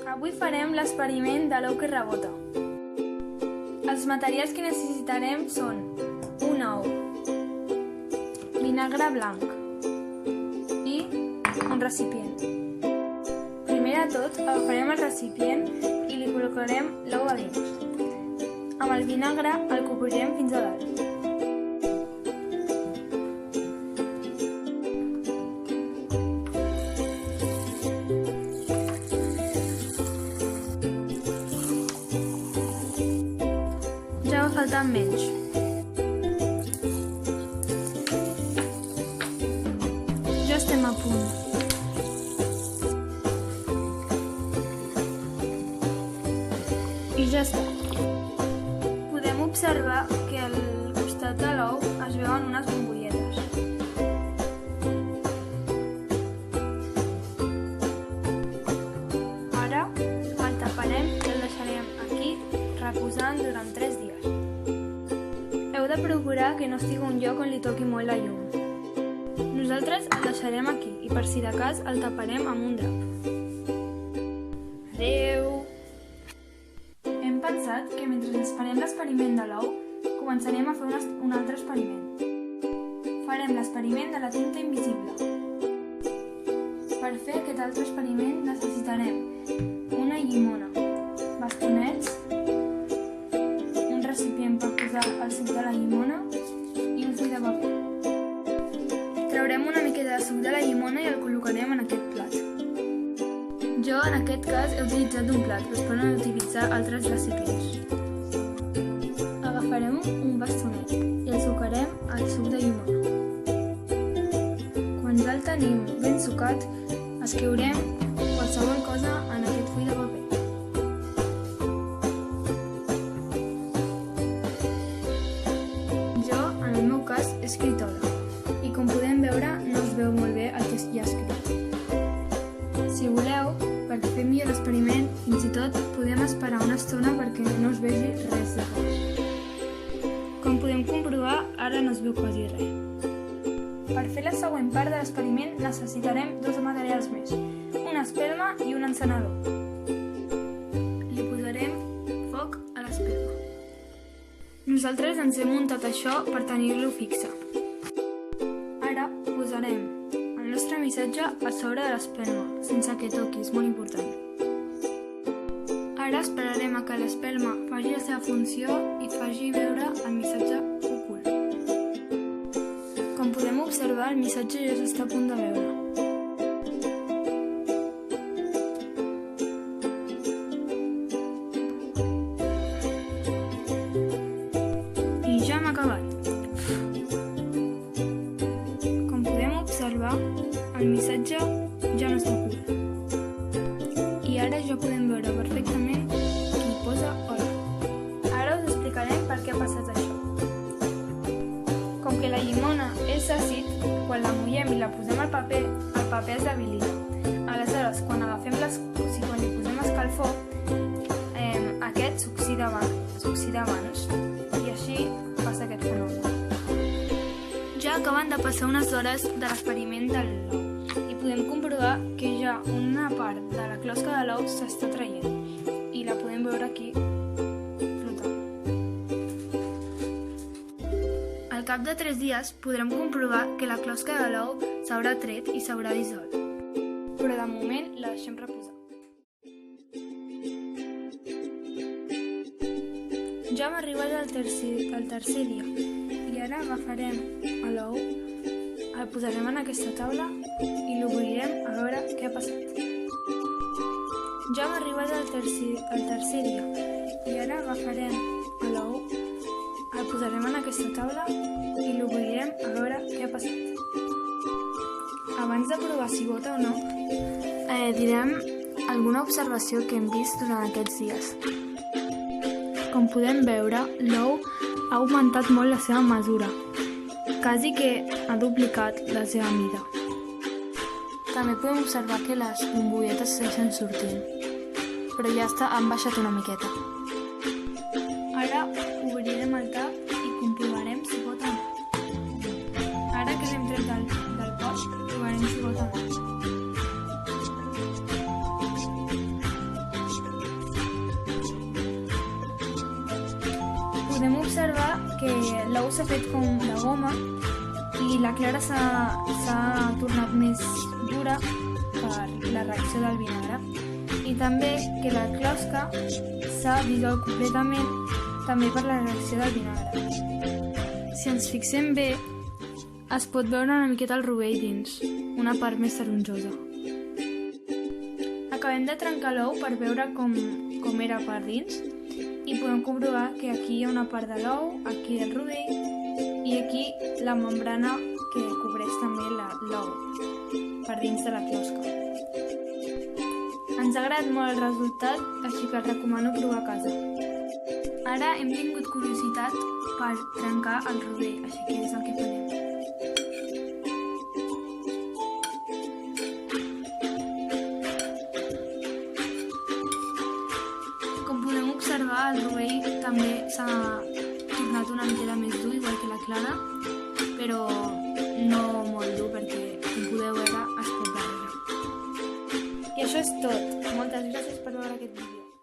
Avui farem l'experiment de l'ou que rebota. Els materials que necessitarem són un ou, vinagre blanc i un recipient. Primer de tot agafarem el recipient i li col·locarem l'ou a dins. Amb el vinagre el cobrirem fins a dalt. Ja va faltant menys. Ja estem a punt. I ja està. Podem observar que al costat de l'ou es veuen unes bombolletes. Ara el taparem i el deixarem aquí reposant durant 3 dies. Heu de procurar que no estigui un lloc on li toqui molt la llum. Nosaltres el deixarem aquí i per si de cas el taparem amb un drap. Adeu! Hem pensat que mentre esperem l'experiment de l'ou, començarem a fer un altre experiment. Farem l'experiment de la tinta invisible. Per fer aquest altre experiment necessitarem una llimona, bastonets, un recipient per posar el suc de la llimona i un full de paper. Traurem una miqueta de suc de la llimona i el col·locarem en aquest plat. Jo en aquest cas he utilitzat un plat, però es poden utilitzar altres recipients. Agafarem un bastonet i el sucarem al suc de llimona. Quan ja el tenim ben sucat, escriurem qualsevol cosa en aquest full de paper. Jo, en el meu cas, he escrit hola i com podem veure no es veu molt bé el que hi ha escrit. Si voleu, per fer millor l'experiment, fins i tot podem esperar una estona perquè no es vegi res de res. Com podem comprovar, ara no es veu quasi res. Per fer la següent part de l'experiment necessitarem 2 materials més, una espelma i un encenedor. Li posarem foc a l'espelma. Nosaltres ens hem muntat això per tenir-lo fixe. Ara posarem el nostre missatge a sobre de l'espelma, sense que toqui, és molt important. Ara esperarem a que l'espelma faci la seva funció i faci veure el missatge ocult. Com podem observar, el missatge ja s'està a punt de veure. I ja hem acabat. Com podem observar, el missatge ja no està ocult. I ara ja podem veure perfectament que hi posa hola. Ara us explicarem per què ha passat això. Com que la llimona és àcid, quan la mullem i la posem al paper es debilita. Aleshores, quan li posem escalfor, aquest s'oxida abans i així passa aquest fenomen. Ja acaben de passar unes hores de l'experiment de l'ou i podem comprovar que ja una part de la closca de l'ou s'està traient i la podem veure aquí flotant. Al cap de 3 dies podrem comprovar que la closca de l'ou s'haurà tret i s'haurà dissolt, però de moment la deixem reposar. Ja hem arribat al tercer dia i ara agafarem l'ou, el posarem en aquesta taula i l'obrirem a veure què ha passat. Ja hem arribat al tercer dia i ara agafarem l'ou, el posarem en aquesta taula i l'obrirem a veure què ha passat. Abans de provar si bota o no, direm alguna observació que hem vist durant aquests dies. Com podem veure, l'ou ha augmentat molt la seva mesura, quasi que ha duplicat la seva mida. També podem observar que les bombolletes segueixen sortint, però ja han baixat una miqueta. Ara obrirem el tap i comprovarem si bota o no. Ara que l'hem tret del pot, provarem si bota o no. observar que l'ou s'ha fet com de goma i la clara s'ha tornat més dura per la reacció del vinagre. I també que la closca s'ha dissolt completament també per la reacció del vinagre. Si ens fixem bé, es pot veure una miqueta el rovell dins, una part més taronjosa. Acabem de trencar l'ou per veure com era per dins i podem comprovar que aquí hi ha una part de l'ou, aquí el rovell i aquí la membrana que cobreix també l'ou per dins de la closca. Ens ha agradat molt el resultat, així que el recomano provar a casa. Ara hem tingut curiositat per trencar el rovell, així que és el que farem. Com podem observar, el rovell també s'ha tornat una miqueta més dur, igual que la clara, però no molt dur perquè, com podeu veure, es pot barrejar. I això és tot. Moltes gràcies per veure aquest vídeo.